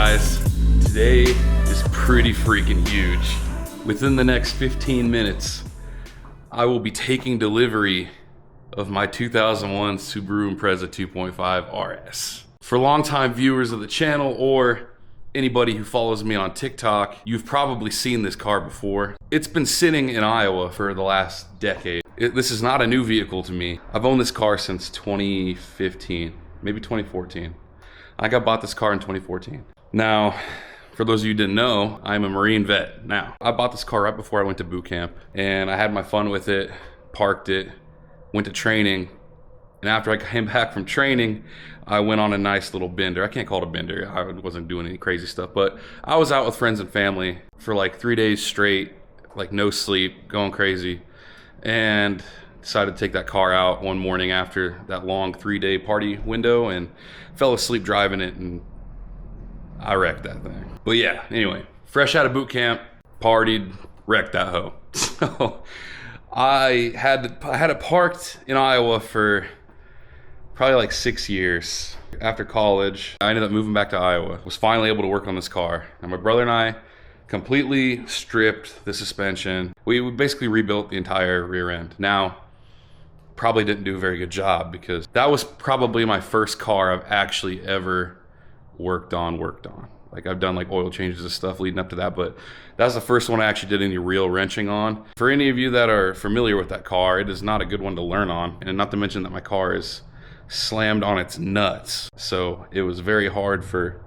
guys, today is pretty freaking huge. Within the next 15 minutes, I will be taking delivery of my 2001 Subaru Impreza 2.5 RS. For longtime viewers of the channel or anybody who follows me on TikTok, you've probably seen this car before. It's been sitting in Iowa for the last decade. This is not a new vehicle to me. I've owned this car since 2015, maybe 2014. I bought this car in 2014. Now, for those of you who didn't know, I'm a Marine vet now. I bought this car right before I went to boot camp, and I had my fun with it, parked it, went to training, and after I came back from training, I went on a nice little bender. I can't call it a bender, I wasn't doing any crazy stuff, but I was out with friends and family for like 3 days straight, like no sleep, going crazy, and decided to take that car out one morning after that long 3-day party window and fell asleep driving it, and I wrecked that thing. But yeah, anyway, fresh out of boot camp, partied, wrecked that hoe. So I had it parked in Iowa for probably like 6 years. After college, I ended up moving back to Iowa. Was finally able to work on this car. And my brother and I completely stripped the suspension. We basically rebuilt the entire rear end. Now, probably didn't do a very good job because that was probably my first car I've actually ever worked on. Like I've done like oil changes and stuff leading up to that, but that's the first one I actually did any real wrenching on. For any of you that are familiar with that car, it is not a good one to learn on. And not to mention that my car is slammed on its nuts. So it was very hard for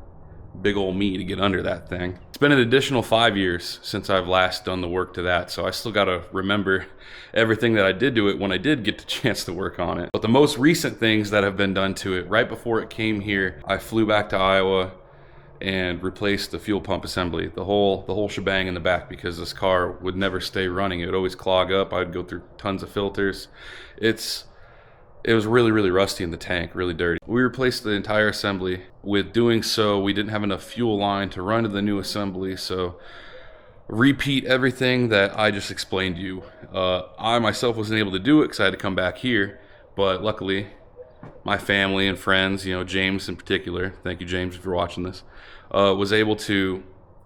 big old me to get under that thing. It's been an additional 5 years since I've last done the work to that, so I still gotta remember everything that I did to it when I did get the chance to work on it. But the most recent things that have been done to it, right before it came here, I flew back to Iowa and replaced the fuel pump assembly, the whole shebang in the back, because this car would never stay running. It would always clog up. I'd go through tons of filters. It was really, really rusty in the tank, really dirty. We replaced the entire assembly. With doing so, we didn't have enough fuel line to run to the new assembly, so repeat everything that I just explained to you. I myself wasn't able to do it because I had to come back here, but luckily, my family and friends, James in particular, thank you James if you're watching this, was able to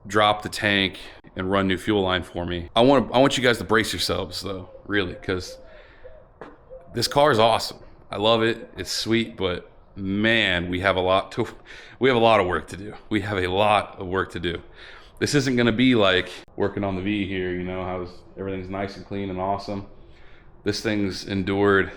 drop the tank and run new fuel line for me. I want you guys to brace yourselves though, really, because this car is awesome. I love it. It's sweet, but man, we have a lot of work to do. We have a lot of work to do. This isn't going to be like working on the V here, how everything's nice and clean and awesome. This thing's endured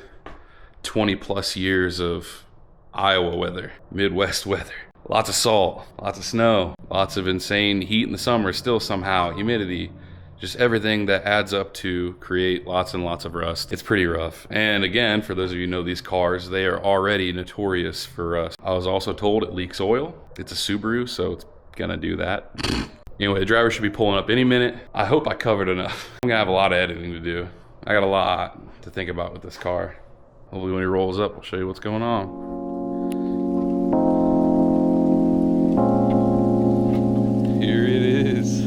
20 plus years of Iowa weather, Midwest weather. Lots of salt, lots of snow, lots of insane heat in the summer still somehow, humidity. Just everything that adds up to create lots and lots of rust. It's pretty rough. And again, for those of you who know these cars, they are already notorious for rust. I was also told it leaks oil. It's a Subaru, so it's gonna do that. Anyway, the driver should be pulling up any minute. I hope I covered enough. I'm gonna have a lot of editing to do. I got a lot to think about with this car. Hopefully when he rolls up, I'll show you what's going on. Here it is.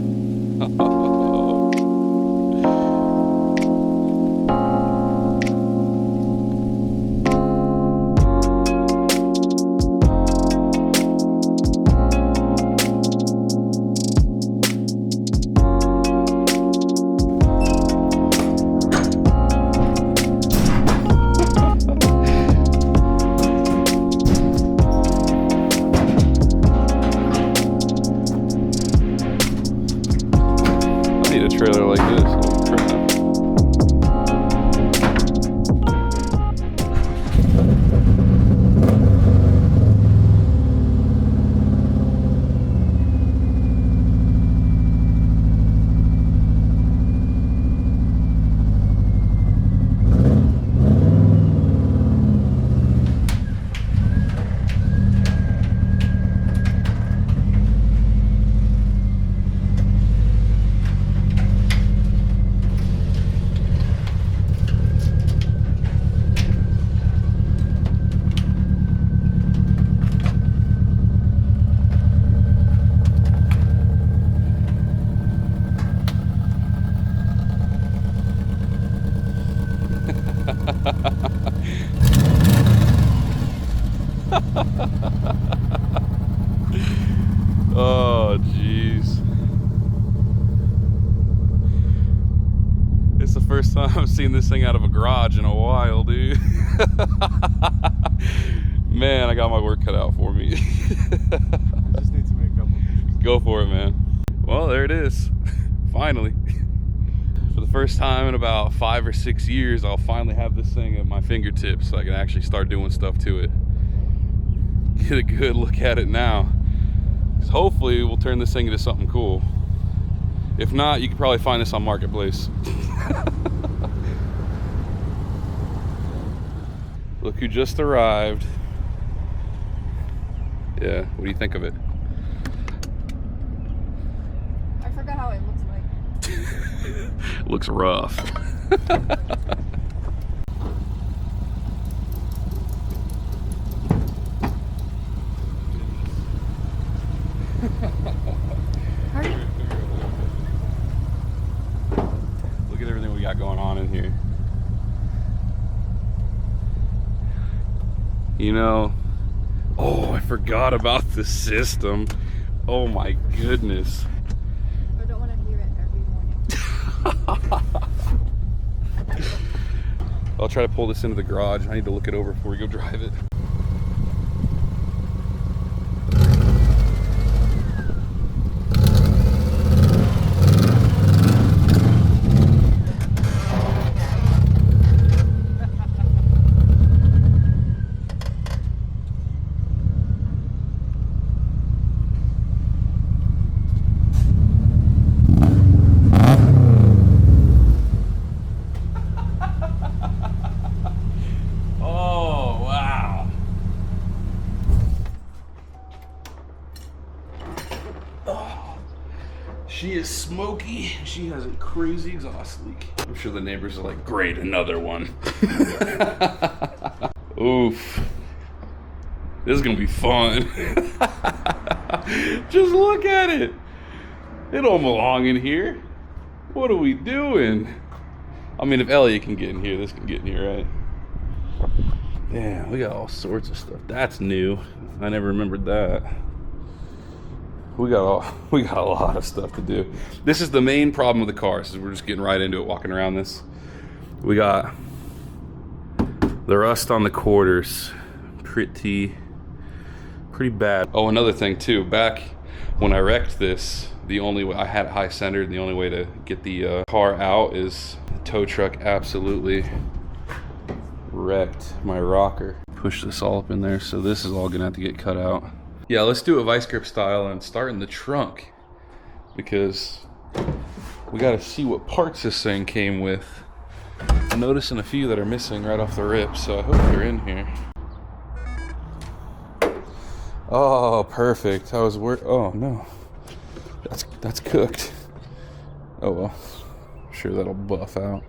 A trailer like this. Oh, jeez. It's the first time I've seen this thing out of a garage in a while, dude. Man, I got my work cut out for me. I just need to make a couple pictures. Go for it, man. Well, there it is. Finally. For the first time in about 5 or 6 years, I'll finally have this thing at my fingertips so I can actually start doing stuff to it. Get a good look at it now. Hopefully we'll turn this thing into something cool. If not, you can probably find this on Marketplace. Look who just arrived. Yeah, what do you think of it? I forgot how it looks like. Looks rough. Look at everything we got going on in here. You know, oh, I forgot about the system. Oh my goodness. I don't want to hear it every morning. I'll try to pull this into the garage. I need to look it over before we go drive it. She is smoky. She has a crazy exhaust leak. I'm sure the neighbors are like, great, another one. Oof. This is gonna be fun. Just look at it. It don't belong in here. What are we doing? I mean, if Elliot can get in here, this can get in here, right? Damn, we got all sorts of stuff. That's new. I never remembered that. We got a lot of stuff to do. This is the main problem with the car, so we're just getting right into it, walking around this. We got the rust on the quarters, pretty bad. Oh, another thing too, back when I wrecked this, the only way I had it high centered, and the only way to get the car out is the tow truck absolutely wrecked my rocker. Push this all up in there, so this is all gonna have to get cut out. Yeah, let's do a vice grip style and start in the trunk, because we gotta see what parts this thing came with. I'm noticing a few that are missing right off the rip, so I hope they're in here. Oh, perfect. I was worried. Oh no, that's cooked. Oh well, I'm sure that'll buff out.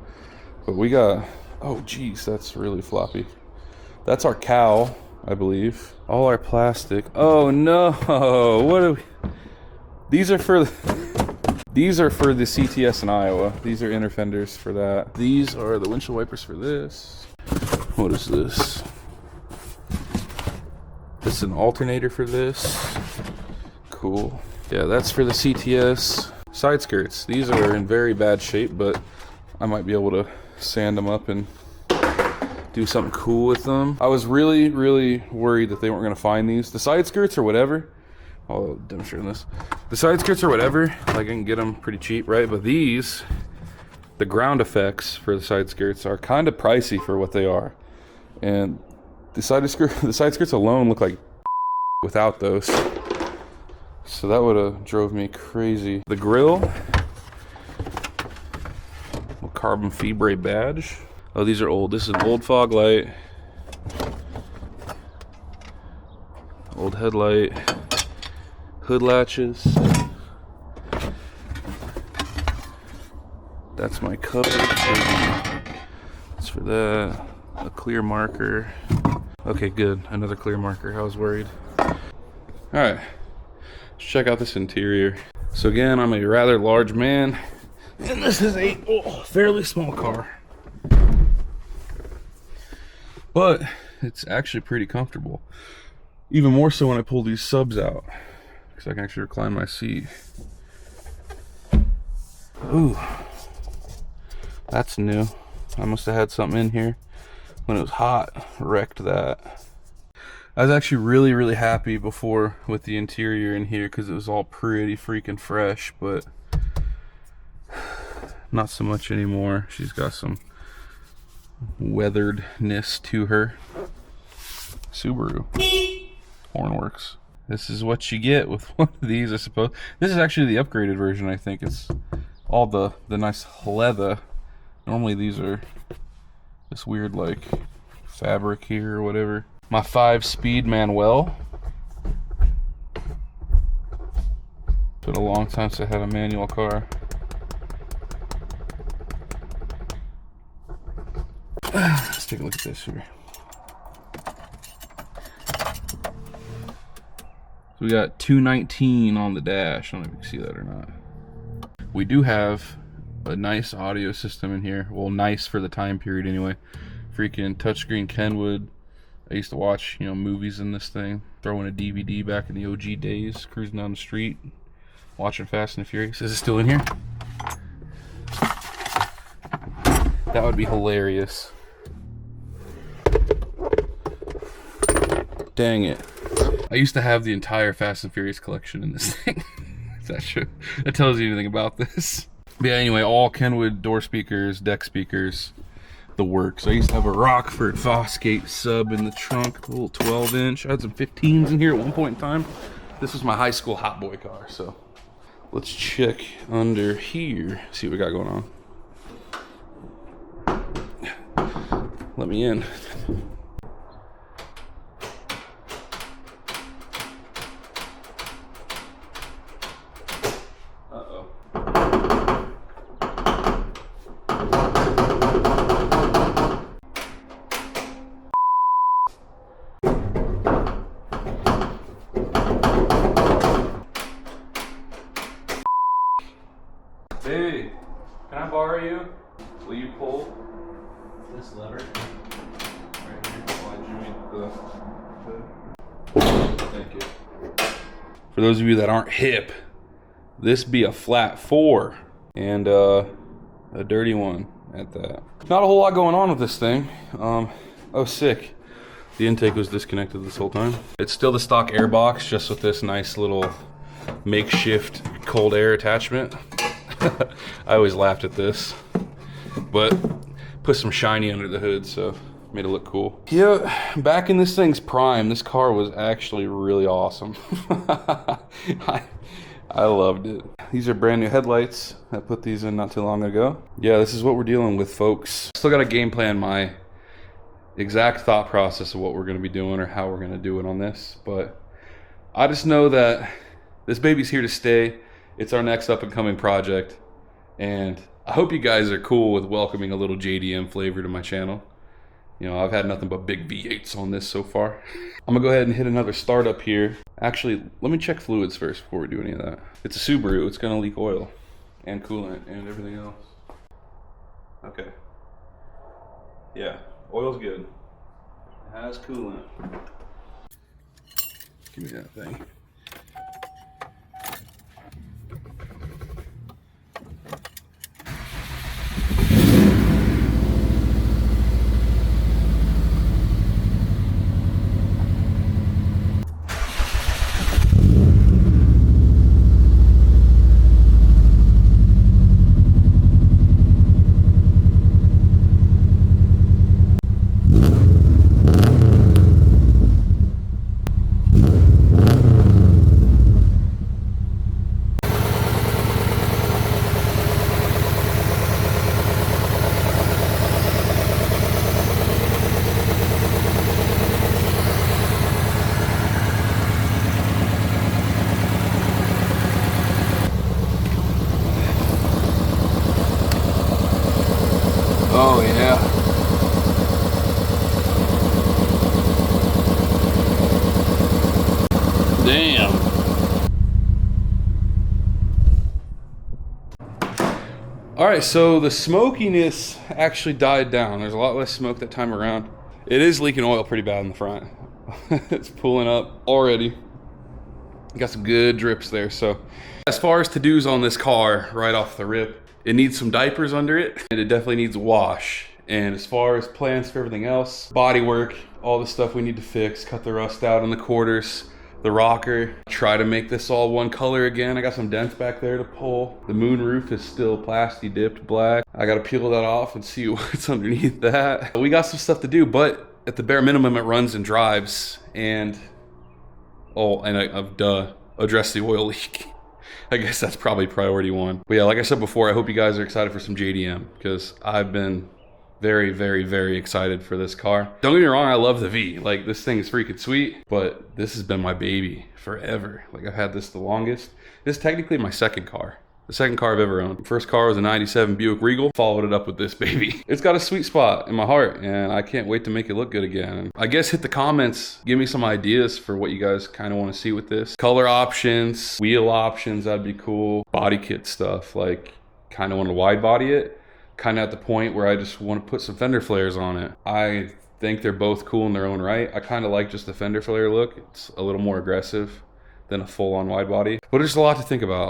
But we got, oh geez, that's really floppy. That's our cowl, I believe. All our plastic. Oh no, what are we? These are for the CTS in Iowa. These are inner fenders for that. These are the windshield wipers for this. What is this? This is an alternator for this. Cool. Yeah, that's for the CTS. Side skirts. These are in very bad shape, but I might be able to sand them up and do something cool with them. I was really worried that they weren't gonna find these. The side skirts or whatever, I'll demonstrate this. The side skirts or whatever, like I can get them pretty cheap, right? But these, the ground effects for the side skirts are kind of pricey for what they are. And the side skirts alone look like without those. So that would have drove me crazy. The grill, carbon fibre badge. Oh, these are old. This is an old fog light, old headlight, hood latches. That's my cover. That's for that. A clear marker. Okay, good. Another clear marker. I was worried. All right, let's check out this interior. So again, I'm a rather large man, and this is a fairly small car. But it's actually pretty comfortable. Even more so when I pull these subs out. because I can actually recline my seat. Ooh, that's new. I must have had something in here when it was hot, wrecked that. I was actually really happy before with the interior in here because it was all pretty freaking fresh, but not so much anymore. She's got some weatheredness to her. Subaru. Horn works. This is what you get with one of these, I suppose. This is actually the upgraded version, I think. It's all the nice leather. Normally these are this weird like fabric here or whatever. My 5-speed Manuel. It's been a long time since I had a manual car. Let's take a look at this here. So we got 219 on the dash. I don't know if you can see that or not. We do have a nice audio system in here. Well, nice for the time period anyway. Freaking touchscreen Kenwood. I used to watch, you know, movies in this thing. Throwing a DVD back in the OG days. Cruising down the street. Watching Fast and Furious. Is it still in here? That would be hilarious. Dang it. I used to have the entire Fast and Furious collection in this thing. Is that true? That tells you anything about this. But yeah, anyway, all Kenwood door speakers, deck speakers, the works. I used to have a Rockford Fosgate sub in the trunk, a little 12-inch. I had some 15s in here at one point in time. This was my high school hot boy car, so let's check under here, see what we got going on. Let me in. Hey, can I borrow you? Will you pull this lever? Right here, while I join the... Thank you. For those of you that aren't hip, this be a flat 4 and a dirty one at that. Not a whole lot going on with this thing. Oh, sick. The intake was disconnected this whole time. It's still the stock air box, just with this nice little makeshift cold air attachment. I always laughed at this, but put some shiny under the hood, so made it look cool. Yeah, back in this thing's prime, this car was actually really awesome. I loved it. These are brand new headlights. I put these in not too long ago. Yeah, this is what we're dealing with, folks. Still got to game plan my exact thought process of what we're going to be doing or how we're going to do it on this, but I just know that this baby's here to stay. It's our next up and coming project, and I hope you guys are cool with welcoming a little JDM flavor to my channel. You know, I've had nothing but big V8s on this so far. I'm gonna go ahead and hit another start up here. Actually, let me check fluids first before we do any of that. It's a Subaru, it's gonna leak oil and coolant and everything else. Okay. Yeah, oil's good. It has coolant. Give me that thing. Oh yeah. Damn. All right, so the smokiness actually died down. There's a lot less smoke that time around. It is leaking oil pretty bad in the front. It's pulling up already. Got some good drips there. So as far as to-dos on this car, right off the rip, it needs some diapers under it, and it definitely needs a wash. And as far as plans for everything else, body work, all the stuff we need to fix, cut the rust out on the quarters, the rocker, try to make this all one color again. I got some dents back there to pull. The moon roof is still plasti dipped black. I gotta peel that off and see what's underneath that. We got some stuff to do, but at the bare minimum, it runs and drives. And, oh, and I've addressed the oil leak. I guess that's probably priority one. But yeah, like I said before, I hope you guys are excited for some JDM, because I've been very, very, very excited for this car. Don't get me wrong, I love the V. Like, this thing is freaking sweet, but this has been my baby forever. Like, I've had this the longest. This is technically my second car. The second car I've ever owned. First car was a 97 Buick Regal. Followed it up with this baby. It's got a sweet spot in my heart, and I can't wait to make it look good again. I guess hit the comments, give me some ideas for what you guys kind of want to see with this. Color options, wheel options, that'd be cool. Body kit stuff, like kind of want to wide body it. Kind of at the point where I just want to put some fender flares on it. I think they're both cool in their own right. I kind of like just the fender flare look. It's a little more aggressive than a full-on wide body. But there's a lot to think about,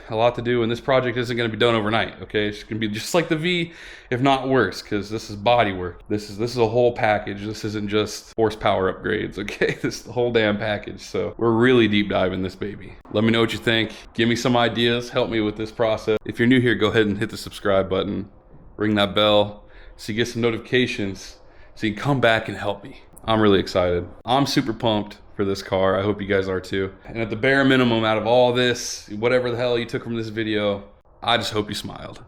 a lot to do, and this project isn't going to be done overnight, okay? It's going to be just like the V, if not worse, because this is body work. This is a whole package. This isn't just horsepower upgrades, okay? This is the whole damn package. So we're really deep diving this baby. Let me know what you think. Give me some ideas. Help me with this process. If you're new here, go ahead and hit the subscribe button. Ring that bell so you get some notifications so you can come back and help me. I'm really excited. I'm super pumped for this car. I hope you guys are too. And at the bare minimum, out of all this, whatever the hell you took from this video, I just hope you smiled.